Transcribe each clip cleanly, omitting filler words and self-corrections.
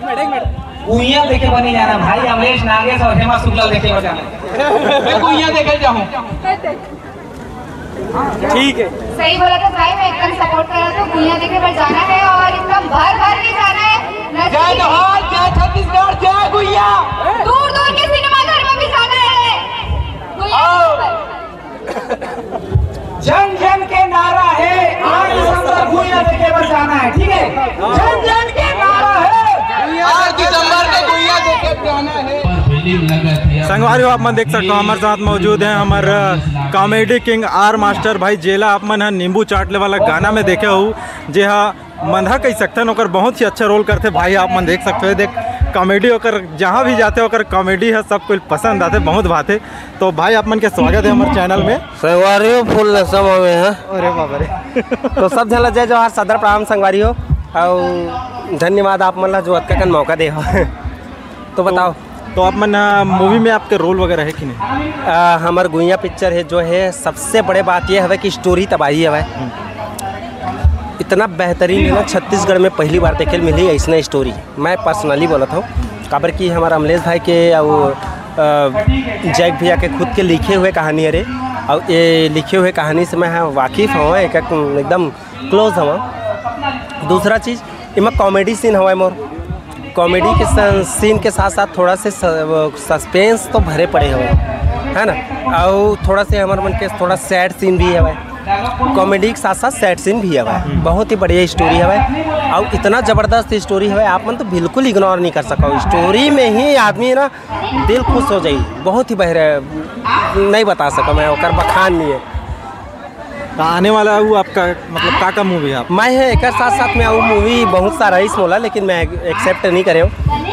गुइया देखे बनी जाना भाई, अमलेश नागेश और हेमा शुक्ला देखे हो जाना। मैं गुइया देखे जाऊं। ठीक है, सही बोला तो भाई, मैं एकदम सपोर्ट कर रहा हूँ। गुइया देखे पर जाना है और एकदम भर भर के जाना है। जय जोहार, जय छत्तीसगढ़, जय गुइया। दूर दूर के सिनेमाघर में भी जाना है। जन जन के नारा है, आज गुइया देखे पर जाना है। ठीक है, जन जन के नारा है, 8 दिसंबर को गुइया देखे जाना है। संगवारियों आप मन देख सकते हो हमारे साथ मौजूद हैं हमारा कॉमेडी किंग आर मास्टर भाई जेला। आप मन नींबू चाटले वाला गाना में देखे हो जे हाँ मंधा कह सकते हैं, ओकर बहुत ही अच्छा रोल करते भाई। आप मन देख सकते हो, देख कॉमेडी होकर जहाँ भी जाते होकर कॉमेडी है, सब कुछ पसंद आते बहुत बात है। तो भाई आप मन के स्वागत है हमारे चैनल में। संगवारियों फुल नशम में है। अरे बाबा रे तो सब झला जय जोहार, सदर प्रणाम संगवारियों और धन्यवाद आप मन जो अतका कन मौका दे हो। तो बताओ, तो आप मन मूवी में आपके रोल वगैरह है कि नहीं? हमार गुइया पिक्चर है जो है, सबसे बड़े बात यह है कि स्टोरी तबाही है। इतना बेहतरीन है ना, छत्तीसगढ़ में पहली बार देखे मिली ऐसा स्टोरी। मैं पर्सनली बोला था काबर कि हमारा अमलेश भाई के और जैक भैया के खुद के लिखे हुए कहानी है रे, और ये लिखे हुए कहानी से मैं वाकिफ़ हूँ, एकदम क्लोज हूँ। दूसरा चीज़ इमें कॉमेडी सीन हवा मोर, कॉमेडी के सीन के साथ साथ थोड़ा से सस्पेंस तो भरे पड़े हुए है ना, और थोड़ा से हमारे मन के थोड़ा सैड सीन भी है। कॉमेडी के साथ साथ सैड सीन भी है। बहुत ही बढ़िया स्टोरी है और इतना ज़बरदस्त स्टोरी है, आप मन तो बिल्कुल इग्नोर नहीं कर सको। स्टोरी में ही आदमी ना दिल खुश हो जाए, बहुत ही बहरे नहीं बता सका मैं, और बखान नहीं है। आने वाला वो आपका मतलब का मूवी है? मैं है एक साथ साथ में वो मूवी बहुत सारा इस मोला, लेकिन मैं एक्सेप्ट नहीं करे हो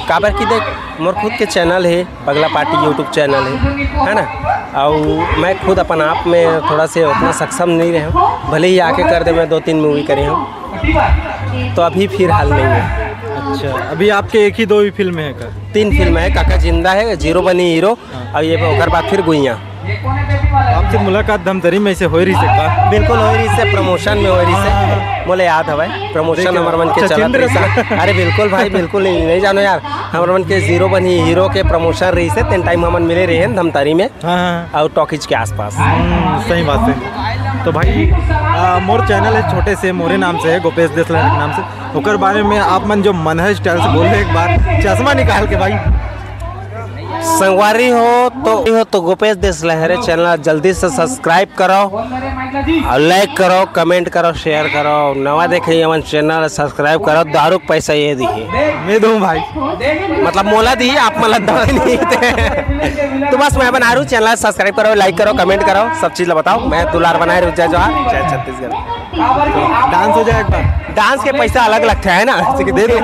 काबर की देख मोर खुद के चैनल है पगला पार्टी यूट्यूब चैनल है ना, और मैं खुद अपन आप में थोड़ा से उतना सक्षम नहीं रहे हूँ, भले ही आके कर दे मैं 2-3 मूवी करे हूँ, तो अभी फिलहाल नहीं है। अच्छा, अभी आपके एक ही 2 ही फिल्म है का? 3 फिल्म है, काका जिंदा है, जीरो बनी हीरो, और ये ओकर बाद फिर गुइया। आपसे मुलाकात धमतरी में से हो रही से का? बिल्कुल हो रही से, प्रमोशन में हो रही से, बोले याद हवे प्रमोशन हमारे मन के चलत रही। अरे बिल्कुल भाई, बिल्कुल नहीं जानो यार, हमारे मन के जीरो बनी हीरो के प्रमोशन रही से, तीन टाइम हमन मिले रहे हैं धमतरी में और टॉकीज के आसपास। सही बात है। तो भाई मोर चैनल है छोटे से मोरे नाम से है, गोपेश देसला नाम से, ओकर बारे में आप मन जो मन है स्टाइल से बोल रहे एक बार चश्मा निकाल के भाई। संगवारी हो तो गोपेश देसलहरे चैनल जल्दी से सब्सक्राइब करो और लाइक करो, कमेंट करो, शेयर करो। नवा देखे हमारे चैनल सब्सक्राइब करो, दारू पैसा ये दी मैं दूँ भाई, मतलब मोला दी, आप मला नहीं थे। तो बस मैं बना रहा हूँ, चैनल सब्सक्राइब करो, लाइक करो, कमेंट करो, सब चीज़ बताओ। मैं दुलार बनाए रहा हूँ, जय जोहार, जय छत्तीसगढ़। डांस हो जाए एक बार? डांस के पैसा अलग लगता है ना, दे दो।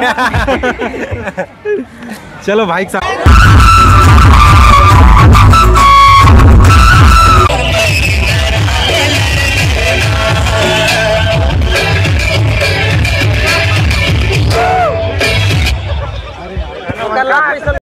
चलो भाई साहब।